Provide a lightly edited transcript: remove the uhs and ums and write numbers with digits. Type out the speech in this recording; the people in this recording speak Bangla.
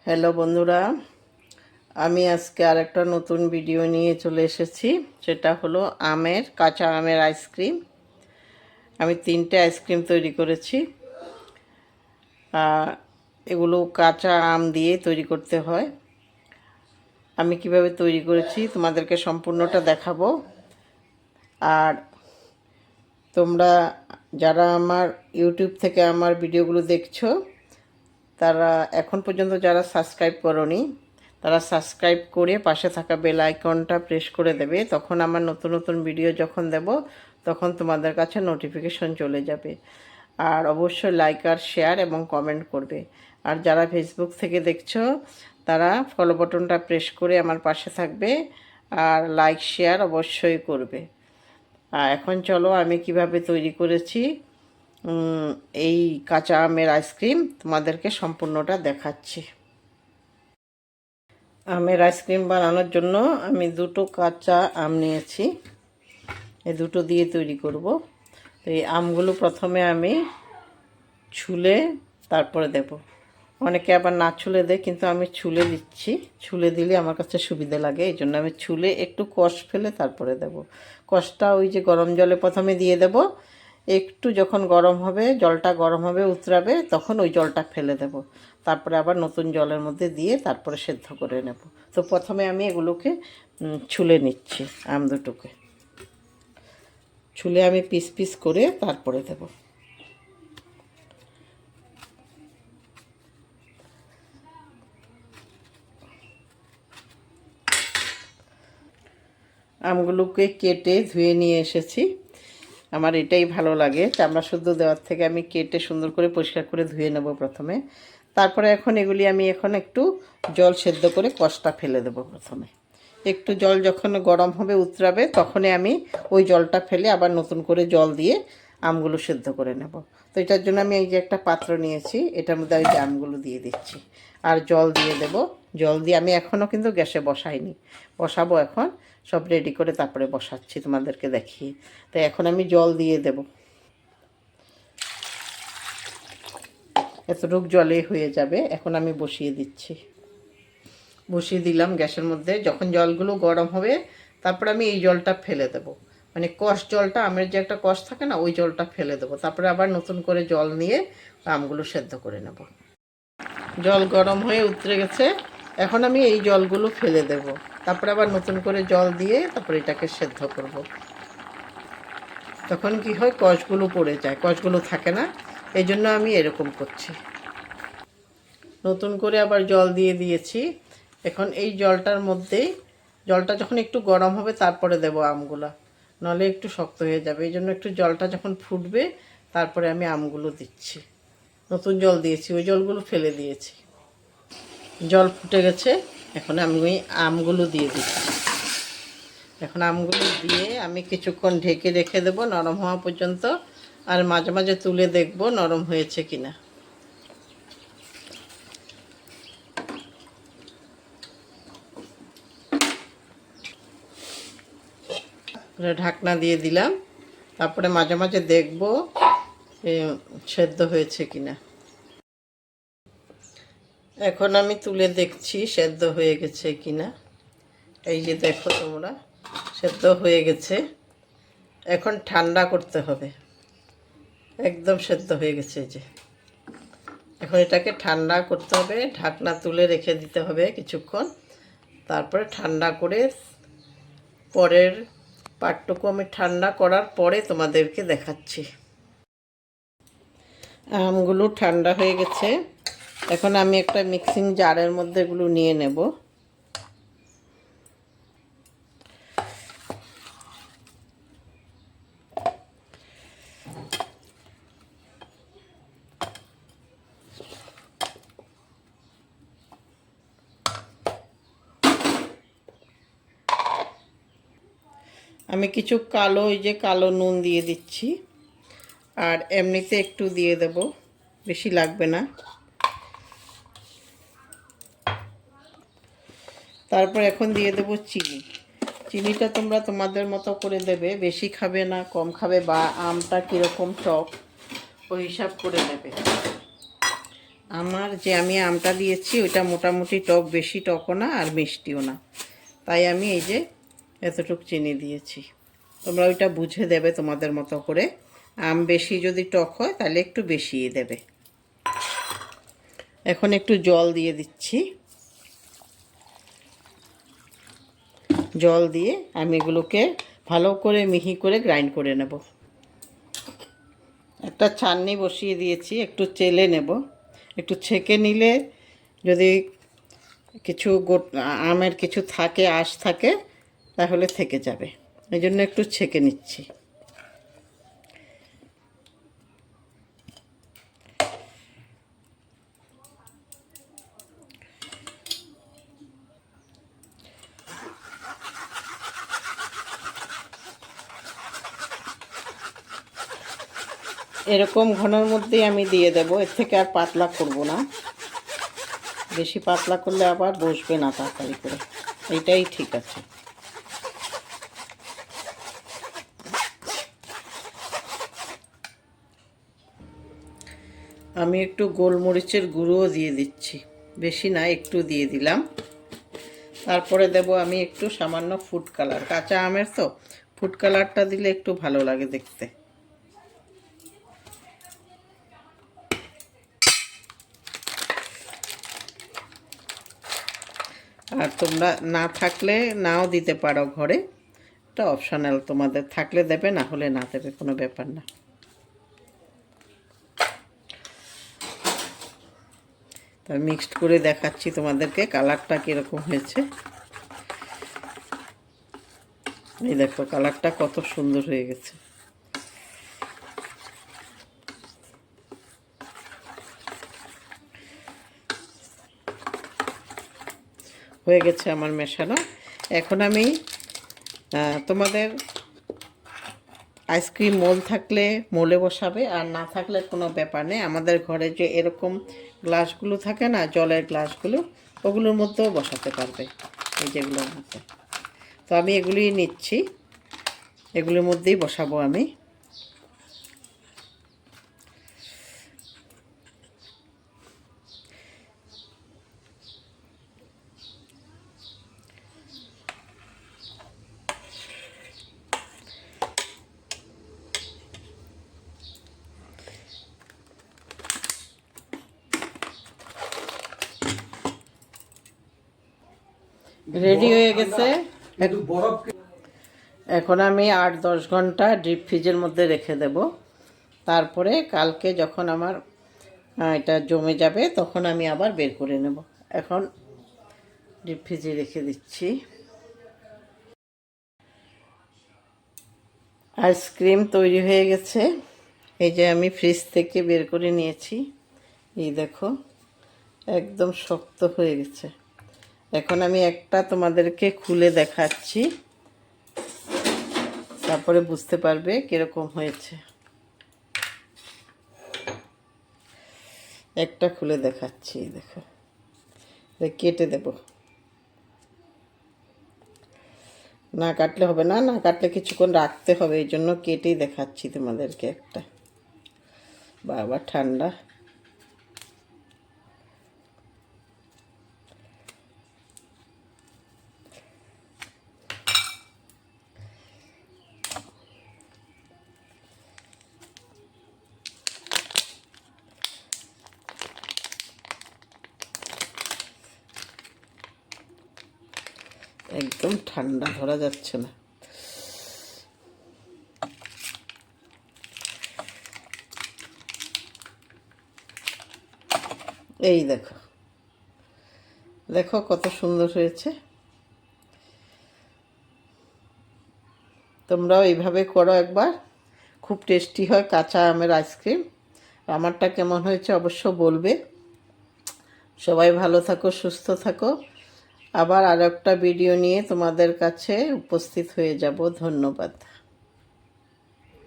হ্যালো বন্ধুরা, আমি আজকে আরেকটা নতুন ভিডিও নিয়ে চলে এসেছি। সেটা হলো কাঁচা আমের আইসক্রিম। আমি 3টে আইসক্রিম তৈরি করেছি। এগুলো কাঁচা আম দিয়ে তৈরি করতে হয়। আমি কিভাবে তৈরি করেছি তোমাদেরকে সম্পূর্ণটা দেখাবো। আর তোমরা যারা আমার ইউটিউব থেকে আমার ভিডিওগুলো দেখছো, তারা এখন পর্যন্ত যারা সাবস্ক্রাইব করোনি, তারা সাবস্ক্রাইব করে পাশে থাকা বেল আইকনটা প্রেস করে দেবে। তখন আমার নতুন নতুন ভিডিও যখন দেব, তখন তোমাদের কাছে নোটিফিকেশন চলে যাবে। আর অবশ্যই লাইক আর শেয়ার এবং কমেন্ট করবে। আর যারা ফেসবুক থেকে দেখছো, তারা ফলো বাটনটা প্রেস করে আমার পাশে থাকবে আর লাইক শেয়ার অবশ্যই করবে। এখন চলো আমি কিভাবে তৈরি করেছি এই কাঁচা আমের আইসক্রিম তোমাদেরকে সম্পূর্ণটা দেখাচ্ছি। আমের আইসক্রিম বানানোর জন্য আমি 2টো কাঁচা আম নিয়েছি। এই 2টো দিয়ে তৈরি করব। তো এই আমগুলো প্রথমে আমি ছুলে তারপরে দেব। অনেকে আবার না ছুলে দেয়, কিন্তু আমি ছুলে দিচ্ছি। ছুলে দিলে আমার কাছে সুবিধা লাগে, এই জন্য আমি ছুলে একটু কষ ফেলে তারপরে দেব। কষটা ওই যে গরম জলে প্রথমে দিয়ে দেব। একটু যখন গরম হবে, জলটা গরম হবে উতরাবে, তখন ওই জলটা ফেলে দেব। তারপরে আবার নতুন জলের মধ্যে দিয়ে তারপরে সেদ্ধ করে নেব। তো প্রথমে আমি এগুলোকে ছুলে নিচ্ছি। আম দুটোকে ছুলে আমি পিস পিস করে তারপরে দেব। আমগুলোকে কেটে ধুয়ে নিয়ে এসেছি। আমার এটাই ভালো লাগে, চামড়া শুদ্ধ দেওয়ার থেকে আমি কেটে সুন্দর করে পরিষ্কার করে ধুয়ে নেব প্রথমে। তারপরে এগুলি আমি একটু জল সেদ্ধ করে কষটা ফেলে দেব। প্রথমে একটু জল যখন গরম হবে উতরাবে, তখনই আমি ওই জলটা ফেলে আবার নতুন করে জল দিয়ে আমগুলো সেদ্ধ করে নেব। তো এটার জন্য আমি এই যে একটা পাত্র নিয়েছি, এটার মধ্যে আমি আমগুলো দিয়ে দিচ্ছি আর জল দিয়ে দেব। জল দিয়ে আমি এখনও কিন্তু গ্যাসে বসাইনি, বসাবো এখন। সব রেডি করে তারপরে বসাচ্ছি তোমাদেরকে দেখিয়ে। তো এখন আমি জল দিয়ে দেব। এতটুকু জলে হয়ে যাবে। এখন আমি বসিয়ে দিচ্ছি। বসিয়ে দিলাম গ্যাসের মধ্যে। যখন জলগুলো গরম হবে, তারপর আমি এই জলটা ফেলে দেব। মানে কষ জলটা, আমের যে একটা কষ থাকে না, ওই জলটা ফেলে দেবো। তারপরে আবার নতুন করে জল নিয়ে আমগুলো সেদ্ধ করে নেব। জল গরম হয়ে উতরে গেছে। এখন আমি এই জলগুলো ফেলে দেব। তারপরে আবার নতুন করে জল দিয়ে তারপরে এটাকে সেদ্ধ করব। তখন কি হয়, কষগুলো পড়ে যায়, কষগুলো থাকে না। এই জন্য আমি এরকম করছি। নতুন করে আবার জল দিয়ে দিয়েছি। এখন এই জলটার মধ্যেই, জলটা যখন একটু গরম হবে তারপরে দেব আমগুলা, নাহলে একটু শক্ত হয়ে যাবে। এই জন্য একটু জলটা যখন ফুটবে, তারপরে আমি আমগুলো দিচ্ছি। নতুন জল দিয়েছি, ওই জলগুলো ফেলে দিয়েছি। জল ফুটে গেছে, এখন আমি আমগুলো দিয়ে দিচ্ছি। এখন আমগুলো দিয়ে আমি কিছুক্ষণ ঢেকে রেখে দেবো নরম হওয়া পর্যন্ত। আর মাঝে মাঝে তুলে দেখব নরম হয়েছে কিনা। ঢাকনা দিয়ে দিলাম। তারপরে মাঝে মাঝে দেখব সেদ্ধ হয়েছে কিনা। এখন আমি তুলে দেখছি সেদ্ধ হয়ে গেছে কিনা। এই যে দেখো তোমরা, সেদ্ধ হয়ে গেছে। এখন ঠান্ডা করতে হবে। একদম সেদ্ধ হয়ে গেছে। এই যে এখন এটাকে ঠান্ডা করতে হবে, ঢাকনা তুলে রেখে দিতে হবে কিছুক্ষণ। তারপরে ঠান্ডা করে পরের পাটটুকু আমি ঠান্ডা করার পরে তোমাদেরকে দেখাচ্ছি। আমগুলো ঠান্ডা হয়ে গেছে। এখন আমি একটা মিক্সিং জারের মধ্যে এগুলো নিয়ে নেব। আমি কিছু কালো, এই যে কালো নুন দিয়ে দিচ্ছি। আর এমনিতে একটু দিয়ে দেব, বেশি লাগবে না। তারপর এখন দিয়ে দেব চিনি। চিনিটা তোমরা তোমাদের মতো করে দেবে, বেশি খাবে না কম খাবে, বা আমটা কীরকম টক ওই হিসাব করে নেবে। আমার যে আমি আমটা দিয়েছি ওইটা মোটামুটি টক, বেশি টকও না আর মিষ্টিও না, তাই আমি এই যে এতটুকু চিনি দিয়েছি। তোমরা ওইটা বুঝে দেবে তোমাদের মতো করে। আম বেশি যদি টক হয় তাহলে একটু বেশিই দেবে। এখন একটু জল দিয়ে দিচ্ছি। জল দিয়ে আমি এগুলোকে ভালো করে মিহি করে গ্রাইন্ড করে নেব। একটা ছাঁকনি বসিয়ে দিয়েছি, একটু চেলে নেব। একটু ছেঁকে নিলে যদি কিছু আমের কিছু থাকে, আঁশ থাকে, তাহলে থেকে যাবে। এই জন্য একটু ছেঁকে নিচ্ছি। এরকম ঘনের মধ্যেই আমি দিয়ে দেব, এর থেকে আর পাতলা করব না। বেশি পাতলা করলে আবার বসবে না তাড়াতাড়ি করে, এইটাই ঠিক আছে। আমি একটু গোলমরিচের গুঁড়োও দিয়ে দিচ্ছি, বেশি না, একটু দিয়ে দিলাম। তারপরে দেব আমি একটু সামান্য ফুড কালার, কাঁচা আমের তো ফুড কালারটা দিলে একটু ভালো লাগে দেখতে। আর তোমরা না থাকলে নাও দিতে পারো ঘরে, এটা অপশনাল, তোমাদের থাকলে দেবে, না হলে না দেবে, কোনো ব্যাপার না। তা মিক্সড করে দেখাচ্ছি তোমাদেরকে কালারটা কীরকম হয়েছে। এই দেখো কালারটা কত সুন্দর হয়ে গেছে। হয়ে গেছে আমার মেশানো। এখন আমি তোমাদের আইসক্রিম মোল থাকলে মোলে বসাবে, আর না থাকলে কোনো ব্যাপার নেই। আমাদের ঘরে যে এরকম গ্লাসগুলো থাকে না, জলের গ্লাসগুলো, ওগুলোর মধ্যেও বসাতে পারবে, এই যেগুলোর মধ্যে। তো আমি এগুলোই নিচ্ছি, এগুলোর মধ্যেই বসাবো আমি। রেডি হয়ে গেছে। এখন আমি 8-10 ঘন্টা ডিপ ফ্রিজের মধ্যে রেখে দেব। তারপরে কালকে যখন আমার এটা জমে যাবে তখন আমি আবার বের করে নেব। এখন ডিপ ফ্রিজে রেখে দিচ্ছি। আইসক্রিম তৈরি হয়ে গেছে। এই যে আমি ফ্রিজ থেকে বের করে নিয়েছি, এই দেখো একদম শক্ত হয়ে গেছে। এখন আমি একটা তোমাদেরকে খুলে দেখাচ্ছি, তারপরে বুঝতে পারবে কিরকম হয়েছে। একটা খুলে দেখাচ্ছি, দেখো, কেটে দেব। না কাটলে হবে না, না কাটলে কিছুক্ষণ রাখতে হবে, এই জন্য কেটেই দেখাচ্ছি তোমাদেরকে একটা। বাবা ঠান্ডা। একদম ঠান্ডা, ধরা যাচ্ছে না। এই দেখো, দেখো কত সুন্দর হয়েছে। তোমরাও এইভাবে করো একবার, খুব টেস্টি হয় কাঁচা আমের আইসক্রিম। আমারটা কেমন হয়েছে অবশ্য বলবে। সবাই ভালো থাকো, সুস্থ থাকো। আবার আর একটা ভিডিও নিয়ে তোমাদের কাছে উপস্থিত হয়ে যাব। ধন্যবাদ।